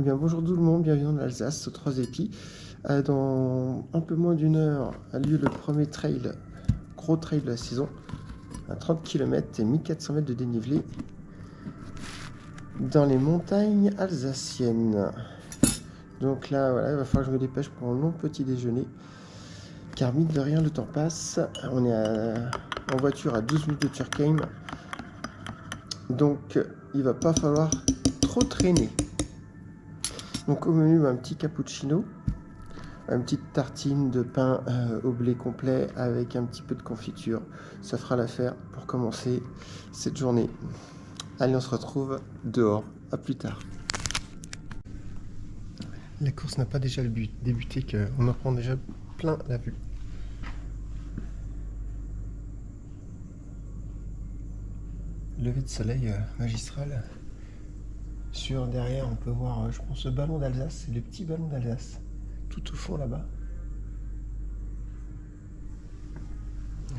Eh bien, bonjour tout le monde, bienvenue en Alsace, aux Trois Épis. Dans un peu moins d'une heure a lieu le premier trail, gros trail de la saison, à 30 km et 1400 mètres de dénivelé dans les montagnes alsaciennes. Donc là, voilà, il va falloir que je me dépêche pour un long petit déjeuner, car mine de rien, le temps passe. On est en voiture à 12 minutes de Turkheim, donc il va pas falloir trop traîner. Donc au menu, un petit cappuccino, une petite tartine de pain au blé complet avec un petit peu de confiture. Ça fera l'affaire pour commencer cette journée. Allez, on se retrouve dehors. À plus tard. La course n'a pas déjà débuté, qu'on en prend déjà plein la vue. Lever de soleil magistral. Sur derrière, on peut voir, je pense, le ballon d'Alsace, c'est le petit ballon d'Alsace, tout au fond là-bas.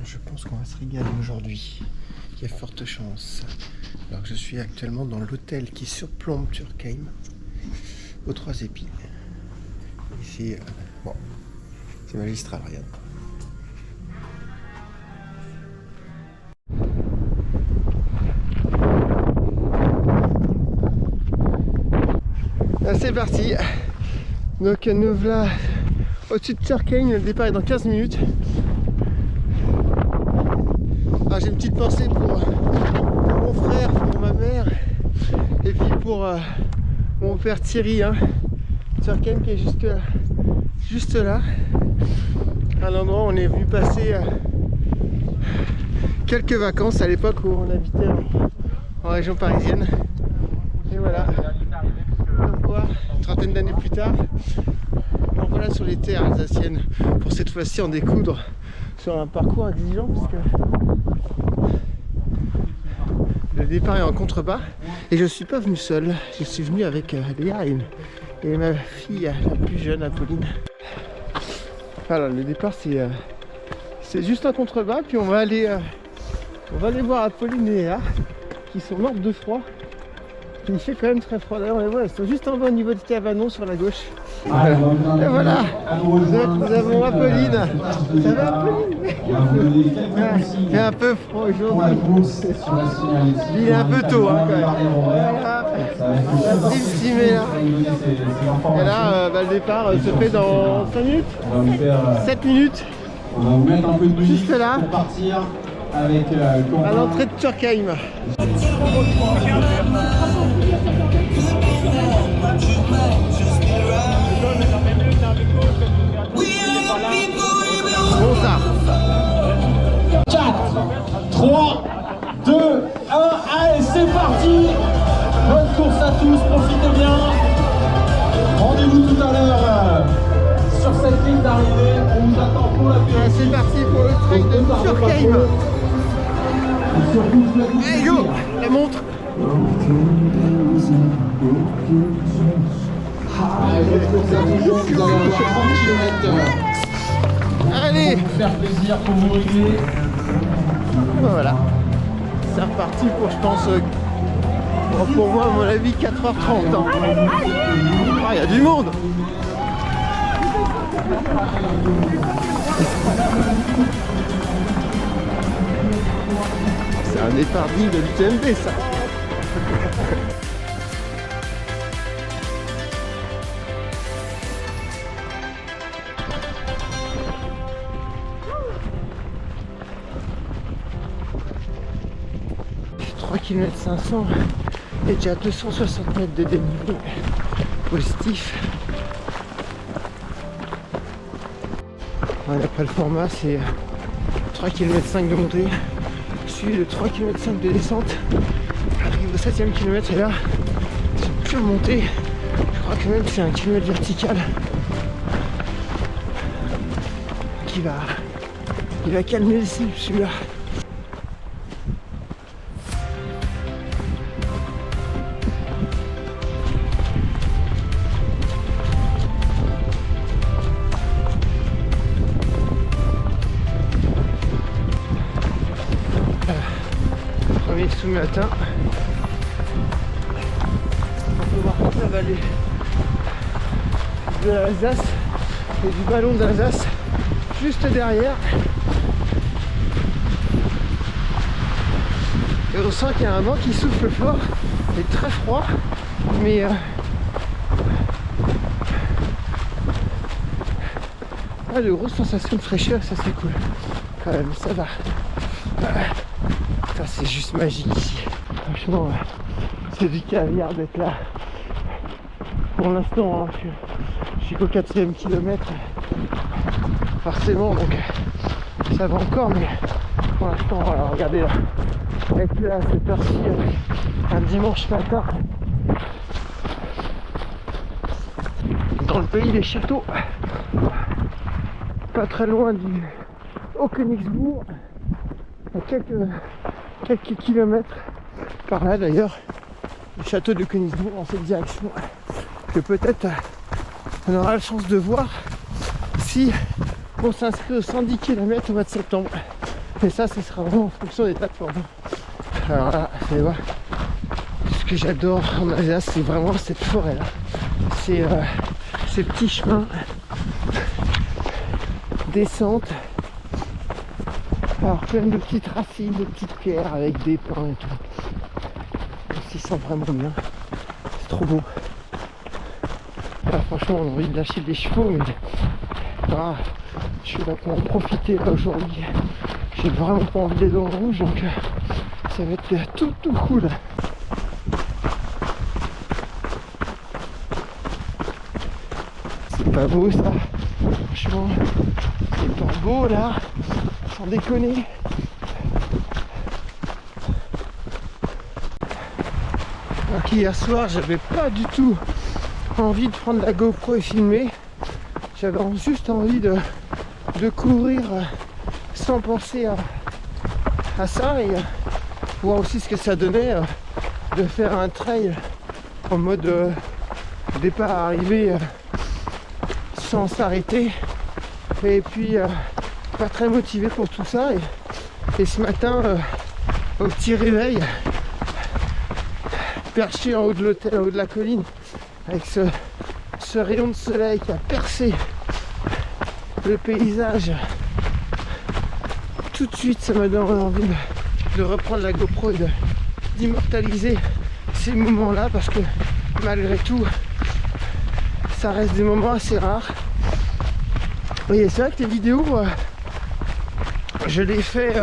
Je pense qu'on va se régaler aujourd'hui. Il y a forte chance. Alors que je suis actuellement dans l'hôtel qui surplombe Turkheim, aux Trois Épis. Ici, bon, c'est magistral, regarde. C'est parti. Donc nous voilà au-dessus de Turkheim, le départ est dans 15 minutes. Alors j'ai une petite pensée pour mon frère, pour ma mère et puis pour mon père Thierry, hein. Turkheim qui est juste là, à l'endroit où on est venu passer quelques vacances à l'époque où on habitait en région parisienne. Et voilà. Une trentaine d'années plus tard, donc voilà, sur les terres alsaciennes, pour cette fois-ci en découdre sur un parcours exigeant puisque le départ est en contrebas et je ne suis pas venu seul, je suis venu avec Léa et ma fille la plus jeune, Apolline. Voilà, le départ c'est juste un contrebas, puis on va aller voir Apolline et Léa qui sont mortes de froid. Il fait quand même très froid. D'ailleurs, on les voit, elles sont juste en bas au niveau de Cavanon sur la gauche. Et voilà, nous avons Apolline. Ça va, Apolline? Il fait un peu froid aujourd'hui. Il est un peu tôt, hein, quand même. Voilà, la prime estimée là. Et là, le départ se fait dans 5 minutes, 7 minutes. On va vous mettre un peu de musique juste là, pour partir avec à l'entrée de Turkheim. Bon ça. 4, 3, 2, 1, allez c'est parti. Bonne course à tous, profitez bien. Rendez-vous tout à l'heure sur cette ligne d'arrivée, on vous attend pour la Voilà, c'est parti pour le trail de Turkheim. Hey go, la montre. Allez, faire plaisir pour vous régler. Voilà, c'est reparti pour, je pense, pour moi, à mon avis, 4h30. Hein. Ah, il y a du monde. C'est un départ digne de l'UTMB, ça. km 500 et déjà 260 mètres de dénivelé positif. Voilà, après le format, c'est 3 km 5 de montée, suivi de 3 km 5 de descente. Arrive au 7e kilomètre et là, c'est pure montée. Je crois que même c'est un kilomètre vertical qui va calmer le cible, celui-là. Premier sous-matin. On peut voir que ça va aller de l'Alsace et du ballon d'Alsace juste derrière. Et on sent qu'il y a un vent qui souffle fort et très froid, mais de grosses sensations de fraîcheur, ça c'est cool. Quand même, ça va. Ça c'est juste magique ici. Franchement, c'est du caviar d'être là. Pour l'instant, hein, je suis qu'au 4e kilomètre. Forcément, donc ça va encore, mais pour l'instant, voilà, regardez là. Être là à cette heure-ci, un dimanche matin, dans le pays des châteaux, pas très loin du Haut-Königsbourg, à quelques kilomètres par là d'ailleurs, le château de Königsbourg en cette direction, que peut-être on aura la chance de voir si on s'inscrit aux 110 km au mois de septembre. Et ça, ce sera vraiment en fonction des plateformes. Alors là, vous allez voir, ce que j'adore en Alsace, c'est vraiment cette forêt là. C'est ces petits chemins, descente, alors plein de petites racines, de petites pierres avec des pins et tout. On s'y sent vraiment bien. C'est trop beau. Là, franchement, on a envie de lâcher des chevaux, mais je suis là pour en profiter là aujourd'hui. J'ai vraiment pas envie d'être dans le rouge, donc ça va être tout cool. C'est pas beau ça, franchement, c'est pas beau là, sans déconner. Donc hier soir, j'avais pas du tout envie de prendre la GoPro et filmer. J'avais juste envie de courir sans penser à ça et voir aussi ce que ça donnait de faire un trail en mode départ arrivée sans s'arrêter, et puis pas très motivé pour tout ça, et ce matin au petit réveil, perché en haut de l'hôtel, en haut de la colline, avec ce rayon de soleil qui a percé le paysage, tout de suite ça m'a donné envie de reprendre la GoPro et d'immortaliser ces moments là, parce que malgré tout ça reste des moments assez rares. Et c'est vrai que les vidéos je les fais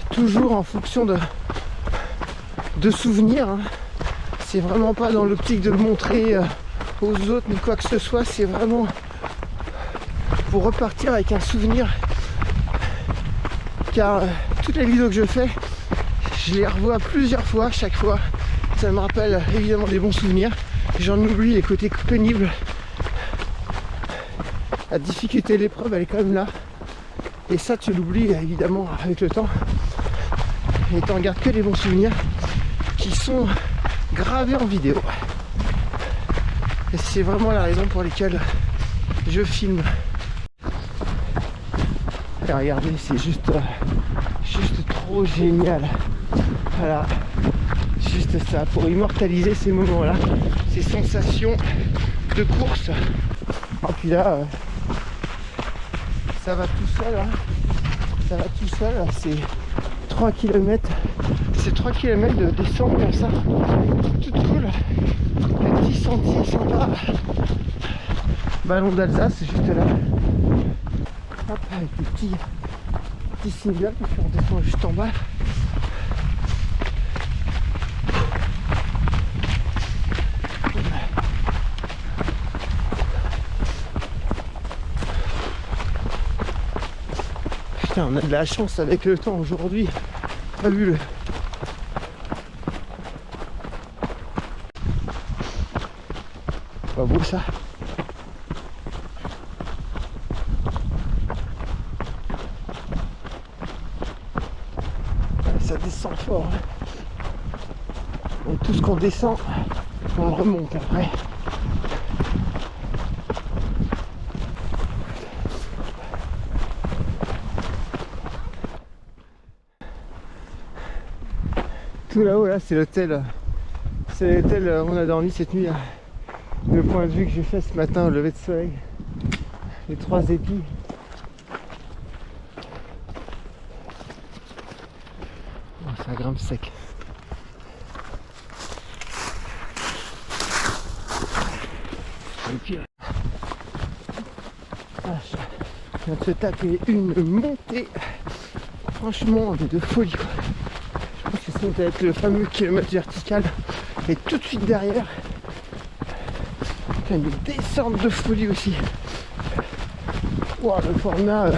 toujours en fonction de souvenirs, hein. C'est vraiment pas dans l'optique de le montrer aux autres ni quoi que ce soit, c'est vraiment pour repartir avec un souvenir, car toutes les vidéos que je fais, je les revois plusieurs fois. Chaque fois ça me rappelle évidemment des bons souvenirs, j'en oublie les côtés pénibles. La difficulté de l'épreuve, elle est quand même là, et ça tu l'oublies évidemment avec le temps, et t'en gardes que les bons souvenirs qui sont gravés en vidéo. Et c'est vraiment la raison pour laquelle je filme. Et regardez, c'est juste trop génial. Voilà, juste ça, pour immortaliser ces moments-là, ces sensations de course. Et puis là, ça va tout seul, hein. Ça va tout seul, c'est 3 km. C'est 3 km de descente comme ça, tout cool. Les petits sentiers sympas. Ballon d'Alsace, c'est juste là. Hop, avec des petits singles, puis on descend juste en bas. Putain, on a de la chance avec le temps aujourd'hui. Pas vu le... Pas beau ça. Ça descend fort. Donc tout ce qu'on descend, on le remonte après. Tout là-haut là, c'est l'hôtel. C'est l'hôtel où on a dormi cette nuit. le point de vue que j'ai fait ce matin au lever de soleil. Les 3 épis. Oh, ça grimpe sec. Et puis je viens de se taper une montée franchement de folie quoi. Je pense que ça va être le fameux kilomètre vertical et tout de suite derrière une descente de folie aussi. Wow, le format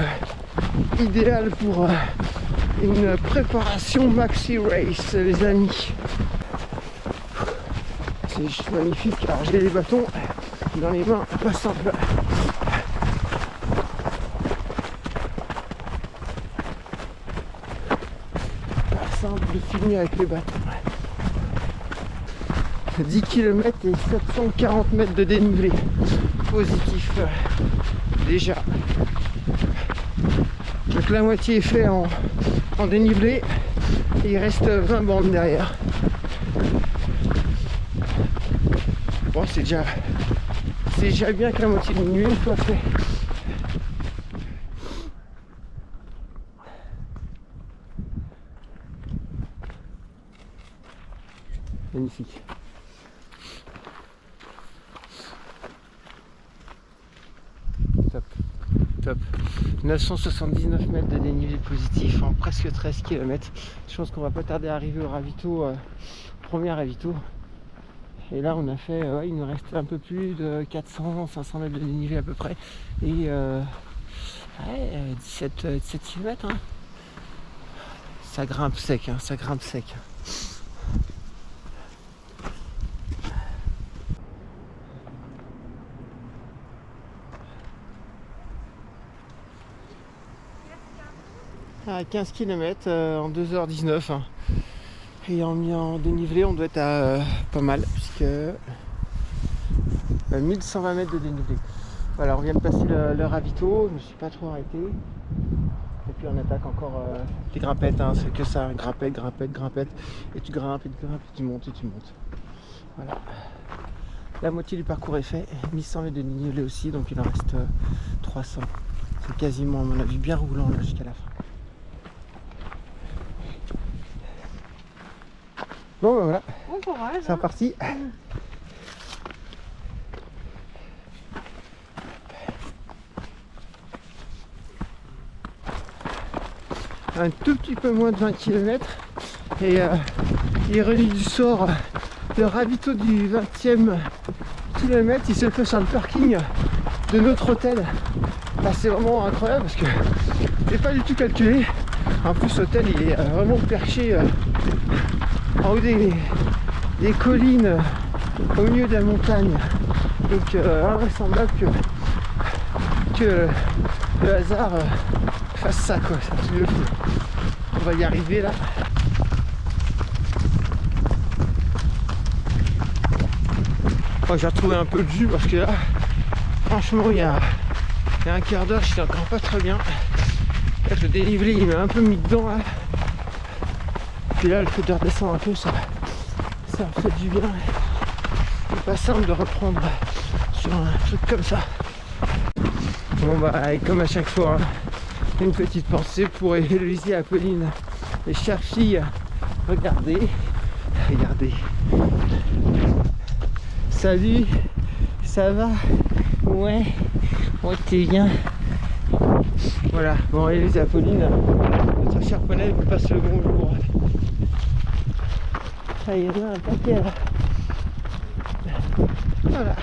idéal pour une préparation maxi race les amis. C'est juste magnifique. Alors j'ai les bâtons dans les mains, pas simple. Pas simple de finir avec les bâtons. 10 km et 740 mètres de dénivelé positif déjà. Donc la moitié est fait en dénivelé et il reste 20 bandes derrière. Bon, c'est déjà bien que la moitié de nuit soit fait. Magnifique. Top, top. 979 mètres de dénivelé positif en presque 13 km. Je pense qu'on va pas tarder à arriver au ravito, premier ravito. Et là on a fait, il nous restait un peu plus de 400-500 mètres de dénivelé à peu près. Et 17 km. Hein. Ça grimpe sec, hein, ça grimpe sec. À 15 km en 2h19 hein. Et en dénivelé on doit être à pas mal puisque 1120 mètres de dénivelé. Voilà, on vient de passer le ravito, je me suis pas trop arrêté. Et puis on attaque encore les grimpettes, hein, c'est que ça, grimpette, et tu grimpes, et tu montes, et tu montes. Voilà. La moitié du parcours est fait, 1100 mètres de dénivelé aussi, donc il en reste 300. C'est quasiment à mon avis bien roulant là jusqu'à la fin. Bon ben voilà, bon courage, c'est reparti. Un tout petit peu moins de 20 km et ironie du sort, le ravito du 20e kilomètre il se fait sur le parking de notre hôtel. Là, c'est vraiment incroyable parce que c'est pas du tout calculé. En plus l'hôtel il est vraiment perché en haut des collines au milieu de la montagne. Donc invraisemblable que le hasard fasse ça quoi, c'est un truc de fou. On va y arriver là. Oh, j'ai retrouvé un peu de jus parce que là franchement il y a un quart d'heure j'étais encore pas très bien. Là, le dénivelé il m'a un peu mis dedans là. Puis là le fait de redescendre un peu ça fait du bien. C'est pas simple de reprendre sur un truc comme ça. Bon bah comme à chaque fois hein, une petite pensée pour Héloïse et Apolline, les chères filles. Regardez. Salut, ça va? Ouais, t'es bien. Voilà, bon Héloïse et Apolline, notre chère Poney vous passe le bonjour. Ça y est, là, un paquet là. Voilà.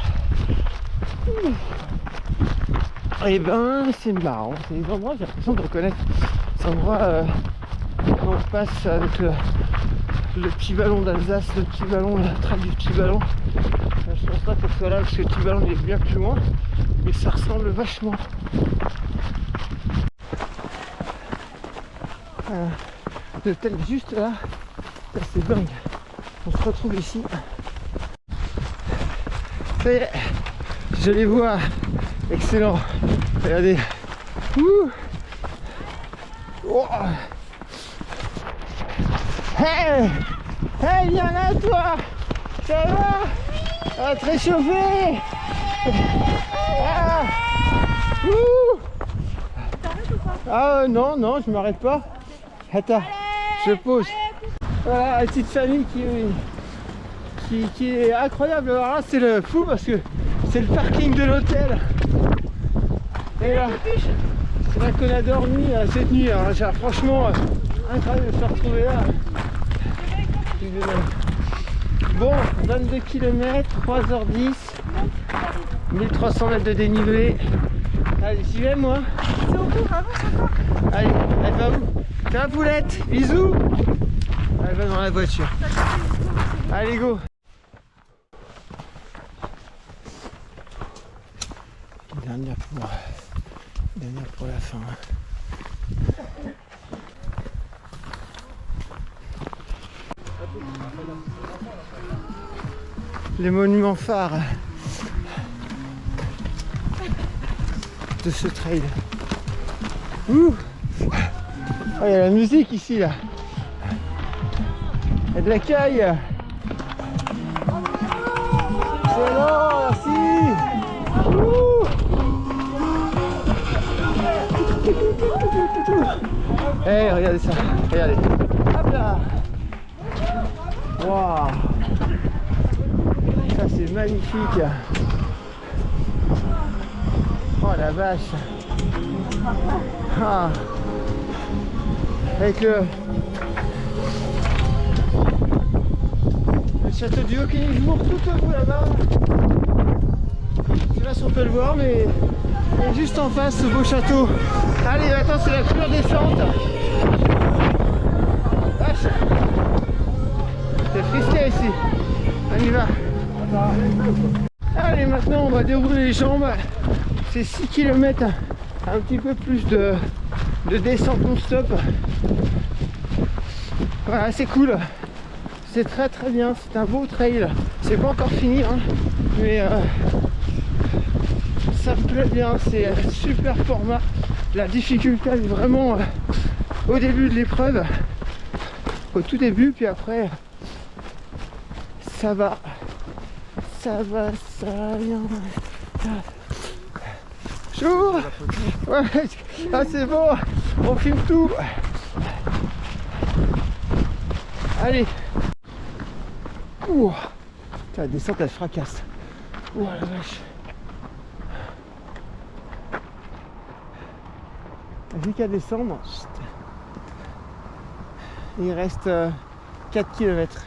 Et ben c'est marrant, c'est des endroits, j'ai l'impression de reconnaître ces endroits quand on passe avec le petit ballon d'Alsace, le petit ballon, la traque du petit ballon. Je pense pas que ce soit là parce que le petit ballon il est bien plus loin, mais ça ressemble vachement. L'hôtel juste là, c'est dingue. On se retrouve ici. Ça y est, je les vois. Excellent. Regardez. Ouh. Oh. Hey, viens là toi. Ça va? Ah, très chauffé. Ah. Ouh. Ah non, non, je m'arrête pas. Attends, je pose. Voilà, une petite famille qui est incroyable. Alors là, c'est le fou parce que c'est le parking de l'hôtel. Et là, c'est là qu'on a dormi cette nuit. Alors, franchement, incroyable de se retrouver là. Bon, 22 km, 3h10, 1300 mètres de dénivelé. Allez, j'y vais moi. C'est au bout, avance encore. Allez, elle va où? Ça va Poulette? Bisous. Elle va dans la voiture. Allez, go. Dernière pour la fin. Les monuments phares de ce trail. Ouh. Oh, il y a la musique ici là. Il y a de l'accueil. Excellent, merci. Ouh. Hey, regardez ça, regardez. Hop là. Waouh. Ça c'est magnifique. Oh la vache. Ah. Avec le château du Haut-Kennisbourg tout au bout là-bas. Je sais pas si on peut le voir, mais il est juste en face ce beau château. Allez, attends, c'est la pure descente. Vache. C'est frisqué ici. On y va. Allez, maintenant on va dérouler les jambes. C'est 6 km, un petit peu plus de descente non-stop. Voilà, c'est cool. C'est très très bien, c'est un beau trail. C'est pas encore fini, hein, mais ça me plaît bien, c'est un super format. La difficulté est vraiment au début de l'épreuve, au tout début, puis après ça va, ça vient. Chou. Ouais, ah c'est bon, on filme tout. Allez. Ouh. La descente elle fracasse. Ouh la vache. Vu qu'à descendre, il reste 4 km.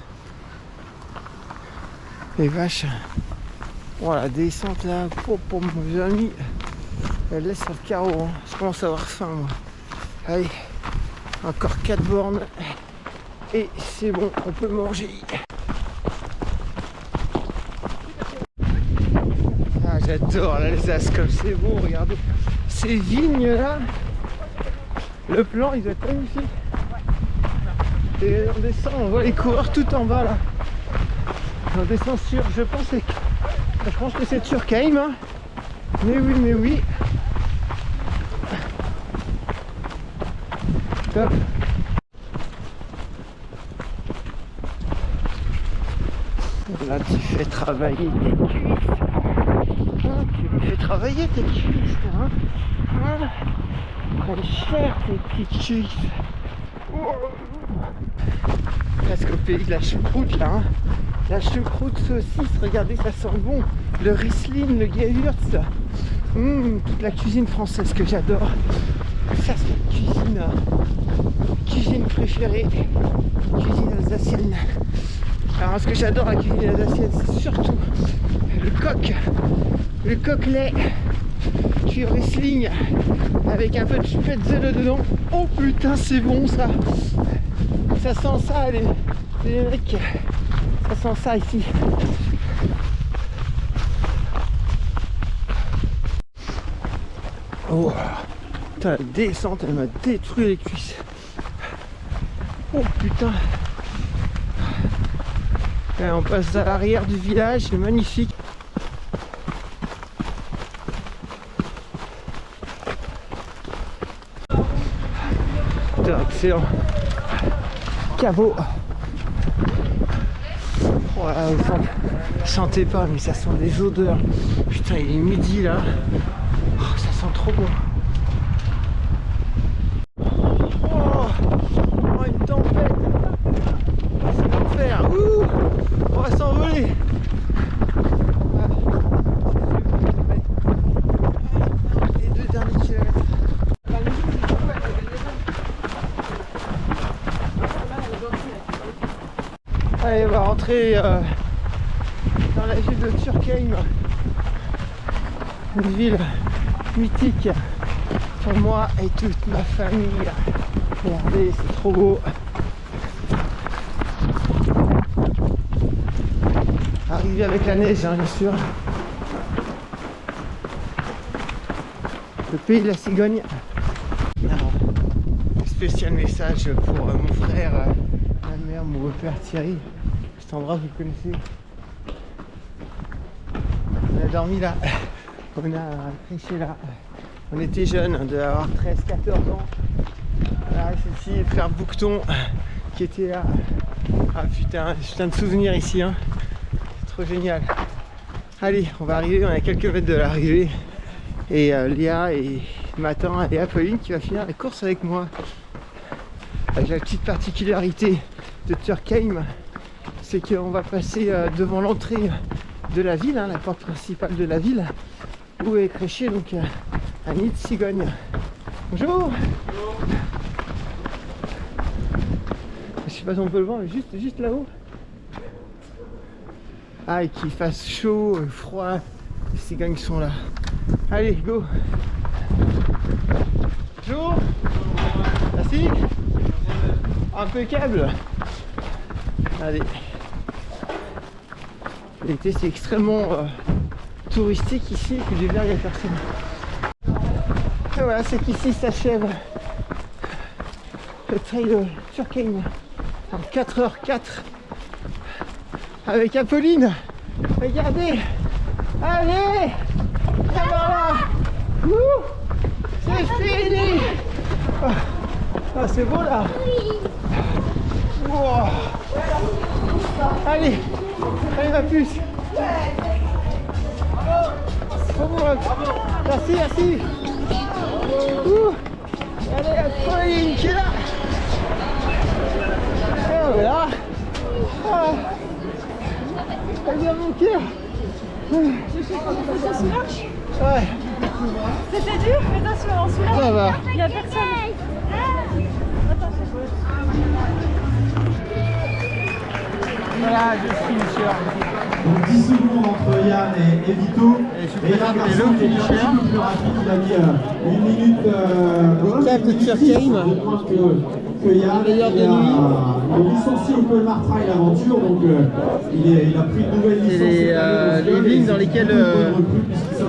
Les vaches. Oh la descente là, pour mon ami, elle laisse sur le carreau. Hein. Je commence à avoir faim moi. Allez, encore 4 bornes. Et c'est bon, on peut manger. Ah, j'adore l'Alsace comme c'est beau, regardez. Ces vignes là, le plan il doit être magnifique. Et on descend, on voit les coureurs tout en bas là. On descend sur, je pense que c'est Turkheim. Hein. Mais oui. Top. Là tu fais travailler tes cuisses. Hein, tu me fais travailler tes cuisses. Hein. Hein. Très cher tes petites cuisses. Oh. Presque au pays de la choucroute là. Hein. La choucroute saucisse, regardez ça sent bon. Le Riesling, le Gewürz. Toute la cuisine française que j'adore. Ça c'est la cuisine préférée. Cuisine alsacienne. Alors ce que j'adore la cuisine alsacienne, c'est surtout le coq-lait cuit au Riesling avec un peu de spätzle dedans. Oh putain c'est bon ça. Ça sent ça les mecs. Ça sent ça ici. Oh putain la descente elle m'a détruit les cuisses. Oh putain. Et on passe à l'arrière du village, c'est magnifique. Putain, excellent. Caveau. Oh Voilà, vous sentez pas, mais ça sent des odeurs. Putain, il est midi là. Oh, ça sent trop bon. Oh, une tempête. C'est l'enfer. Ouh, on va s'envoler. Les 2 derniers kilomètres. Allez, on va rentrer dans la ville de Turckheim, une ville mythique pour moi et toute ma famille. Regardez, c'est trop beau. Arrivé avec la neige, hein, bien sûr. Le pays de la cigogne. Alors, spécial message pour mon frère, ma mère, mon beau-père Thierry. Cet endroit, vous le connaissez. On a dormi là, on a pêché là. On était jeunes, on devait avoir 13-14 ans. Voilà, c'est ici, frère Bouqueton qui était là. Ah putain, de souvenirs ici, hein. C'est trop génial. Allez, on va arriver, on est à quelques mètres de l'arrivée. Et Léa et m'attend, et Apolline qui va finir la course avec moi. Avec la petite particularité de Turckheim, c'est qu'on va passer devant l'entrée de la ville, hein, la porte principale de la ville, où est créché donc un nid de cigogne. Bonjour. Je sais pas si on peut le voir, mais juste là-haut. Ah, et qu'il fasse chaud, froid, les cigognes sont là. Allez, go. Bonjour. Merci. Impeccable. Allez. L'été c'est extrêmement touristique ici, et puis l'hiver il n'y a personne. Et voilà, c'est qu'ici s'achève le trail de Turckheim en 4h04 avec Apolline. Regardez. Allez. Et voilà. C'est fini. Ah, c'est beau là. Wow. Allez, ma puce. Merci. Allez, Apolline qui est là. Et voilà. Elle vient mon cœur. Ça se marche. Ouais. C'était dur, mais attention, celui-là, Ça va. il n'y a personne. Voilà, je suis Michel. Donc 10 secondes entre Yann et Vito. Et Yann Garçon qui est un petit peu plus rapide, il a mis 1 minute. Le cap de Turckheim. Que Yann il est licencié au Colmar Trail Aventure, donc il a pris une nouvelle licence. C'est les vignes dans lesquelles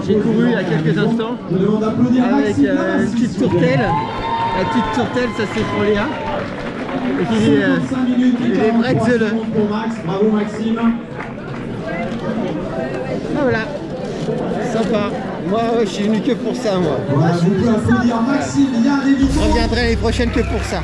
j'ai couru il y a quelques instants. Je demande d'applaudir avec Maxime, une petite tourtelle. La petite tourtelle, ça c'est pour Léa. Et puis les bretzels. Pour Max, bravo Maxime. Ah voilà, sympa. Moi je suis venu que pour ça moi. Voilà, vous pouvez applaudir Maxime, Yann et Vito. Je reviendrai l'année prochaine que pour ça.